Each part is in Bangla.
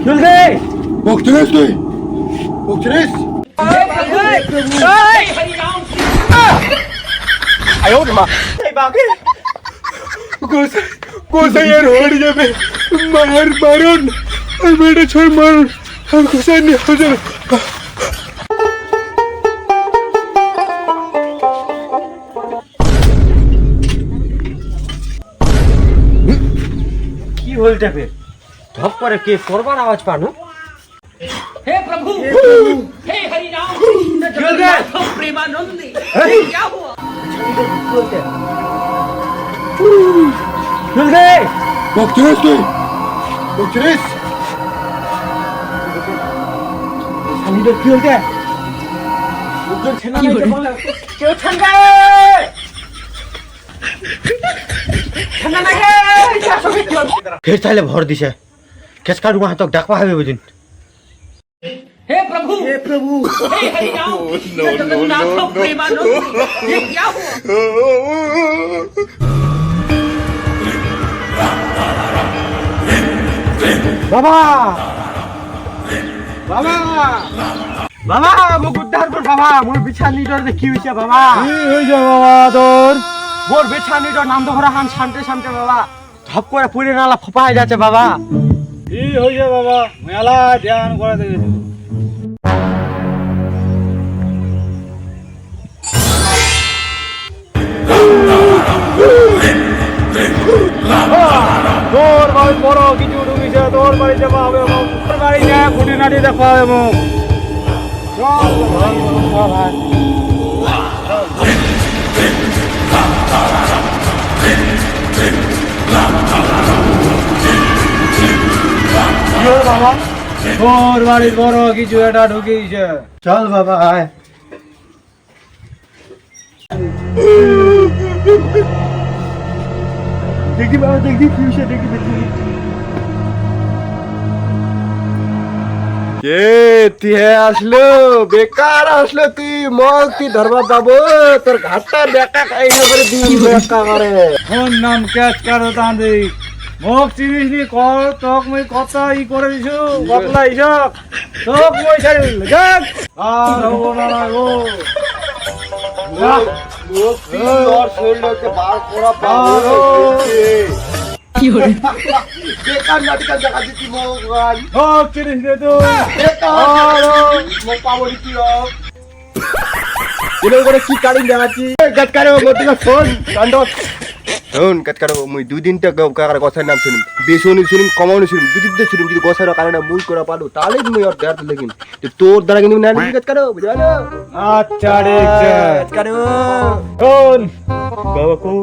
জলদি বকছিস তুই বকছিস আয় ওরে মা এই বাকে গোসাই আর হয়ে যাবে মারুন আর বেটা ছয় মারুন আর গোসাই নিয়ে হয়ে যাবে কি বলতে ফের ধপ করে কে করবার আওয়াজ পানো हे प्रभु हे हरि राम कृष्ण जगन्नाथ प्रेमानंद हे! क्या हुआ জলদি বকছিস তুই বকছিস সামনে কি হচ্ছে লোকজন ছেনা নিতে বলে কেউ ঠান্ডা ঠান্ডা না হে ফের তাহলে ভর দিছে কেস কাটু হাতক ডাকবা হবে বুঝিন हे प्रभु हे हरि राम कृष्ण जगन्नाथ प्रेमानंद ये क्या हुआ বাবা বাবা বাবা মোক উদ্ধার কর বাবা মোর বিছানি ডর কি হইছে বাবা কি হইছে বাবা তোর মোর বিছানি ডর নাম তো ভরা হান শান্তে শান্তে বাবা ধপ করে পুরে নালা ফপায় যাচ্ছে বাবা কি হইছে বাবা মেলা ধ্যান করে দেখেছি তোর বাড়ি বড় কিছু ঢুকিছে তোর বাড়ি যাওয়া হবে তোর বাড়ি যা খুঁটি নাটি দেখা হবে মুখ চল ভাই চল ভাই বাবা তোর বাড়ির বড় কিছু এটা ঢুকিয়েছে চল বাবা আয় দেখি বাবা দেখি কি হইছে দেখি দেখি কে তুই আসলো বেকার আসলো তুই মগ তুই ধরবা পাবো তোর ঘাটটা বেকা খাইলে করে দিন বেকা করে ফোন নাম ক্যাচ কারো তাঁদি মোক চিনিস নি কর তোক মই কথা ই করে দিছু বদলা ইসক তোক মই ছাড়ি যাক আর হবো না না গো তোর শরীরকে বার করা পাবো বেকার নাটকা দেখা দিতি মগান মোক চিনিস নি তুই বেকার মগ পাবো তুই এলো করে কি কাটিং দেখাচ্ছি গাত কারো মধ্যে ফোন কান্ড শোন কাজ কারো মুই দুই দিনটা কাকার কথার নাম শুনিম বেশি শুনিম কমানো শুনিম দুই দিন শুনিম যদি গোসার কারণে মুই করা পারো তাহলে মুই আর দেখাতে লাগিন তোর দ্বারা কিন্তু না কাজ কারো বুঝা না আচ্ছা ঠিক কাজ কারো শোন বাবাকু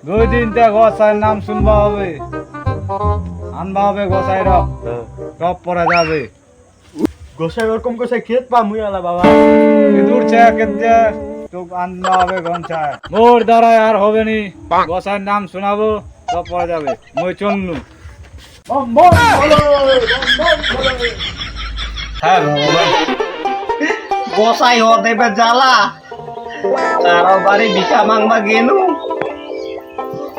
দুই দিনটা গোসাইয়ের নাম শুনবা হবে আনবা হবে গোসাইর টপ পরে যাবে গোসাই ওরকম গোসাই খেত পা মুই আলা বাবা দূর চা কেতে তোক আনবা হবে গঞ্চায় মোর দ্বারা আর হবে নি গোসাইয়ের নাম শোনাবো টপ পরে যাবে মই চলনু হ্যাঁ বাবা গোসাই ও দেবে জ্বালা কারো বাড়ি ভিক্ষা মাংবা গেলু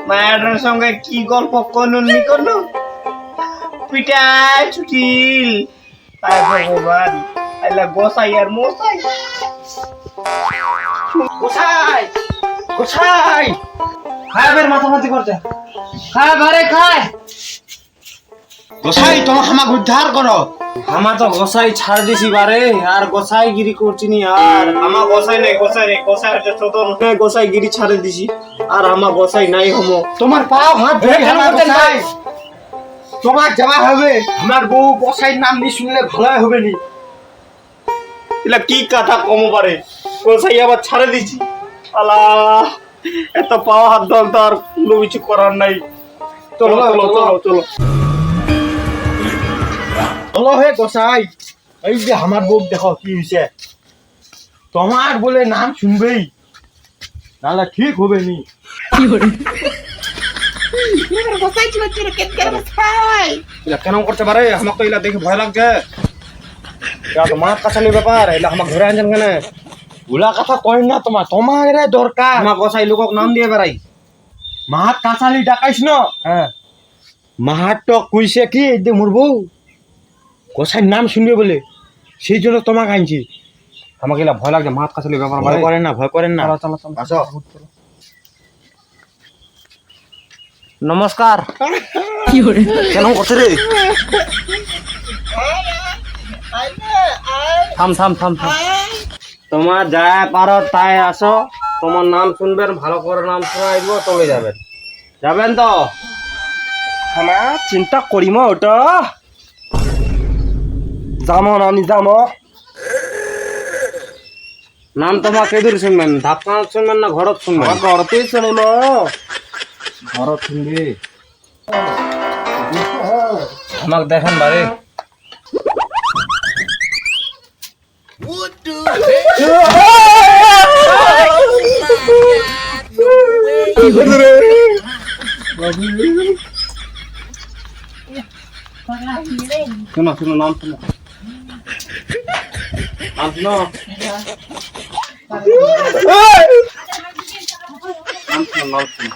মায়ের সঙ্গে কি গল্প করলুন নি করলু পিটাই ছুটিল তাই ভগবান আইলা গোসাই আর মশাই গোসাই গোসাই খায় বের মাথামাতি করছে খায় বারে খায় গোসাই তুমি আমাকে উদ্ধার করো আমার তো গোসাই ছাড় দিছি বারে আর গোসাই গিরি করছি নি আর আমার গোসাই নাই গোসাই হচ্ছে চোদন গোসাই গিরি ছাড়ে দিছি আর আমার গোসাই নাই হমো তোমার পাও হাত ধরে আমার গোসাই তোমার যাওয়া হবে আমার বউ গোসাইর নাম নি শুনলে ভালো হবে নি এলা কি কথা কম পারে গোসাই আবার ছাড়ে দিছি আল্লাহ এত পাও হাত ধর তো আর কোনো কিছু করার নাই চলো চলো চলো চলো চলো হে গোসাই এই যে আমার বউ দেখো কি হয়েছে তোমার বলে নাম শুনবেই নাহলে ঠিক হবে নি কেন করতে পারে আমাকে তো এলা দেখে ভয় লাগছে তোমার কাছালি ব্যাপার এলা আমাকে ধরে আনছেন কেন ওলা কথা কই না তোমার দরকার আমার গোসাই লোকক নাম দিয়ে বেড়াই মাহাত কাছালি ডাকাইছ না হ্যাঁ মাহাতো কইছে কি যে মোর বউ গোসাইর নাম শুনবে বলে, সেই জন্য তোমাকে আনছি। আমাকে এলা ভয় লাগছে, মাথা কাছে ব্যাপার ভয় করেন না, ভয় করেন না। চলো চলো আসো। নমস্কার। কেন করছে রে? থাম থাম থাম থাম। তোমার যা পারো তাই আসো, তোমার নাম শুনবেন, ভালো করে নাম শোনাই দিব, চলে যাবেন। যাবেন তো? আমার চিন্তা করিম ওটা যাম না, আমি যাম। নাম তোমার কেদুর শুনবেন, ধাপকানত শুনবেন না ঘরত শুনবেন? আমার ঘরতেই শুনিম। ঘরত শুনবি, আমাকে দেখেন বারে। শোনো শোনো, নাম শোনো, নাম শোনো, নাম শোনো, নাম শোনো।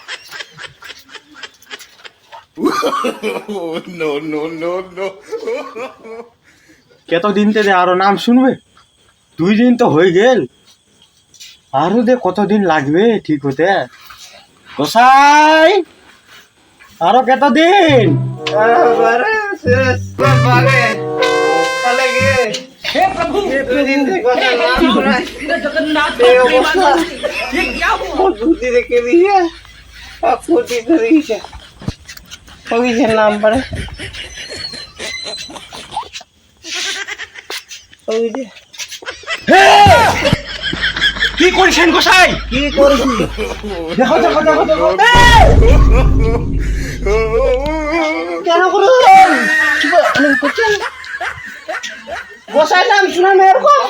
কতদিন থেকে আরো নাম শুনবে? 2 দিন তো হয়ে গেল, আরো দে কতদিন লাগবে ঠিক হতে? গোসাই আরো কতদিন? हे प्रभु हे जगन्नाथ प्रेमानंद ये क्या हुआ নাম পড়ে কি করছেন গোসাই? কি করছি? দেখো দেখো দেখো দেখো। কেন করুন? গোসাই নাম শুনে এরকম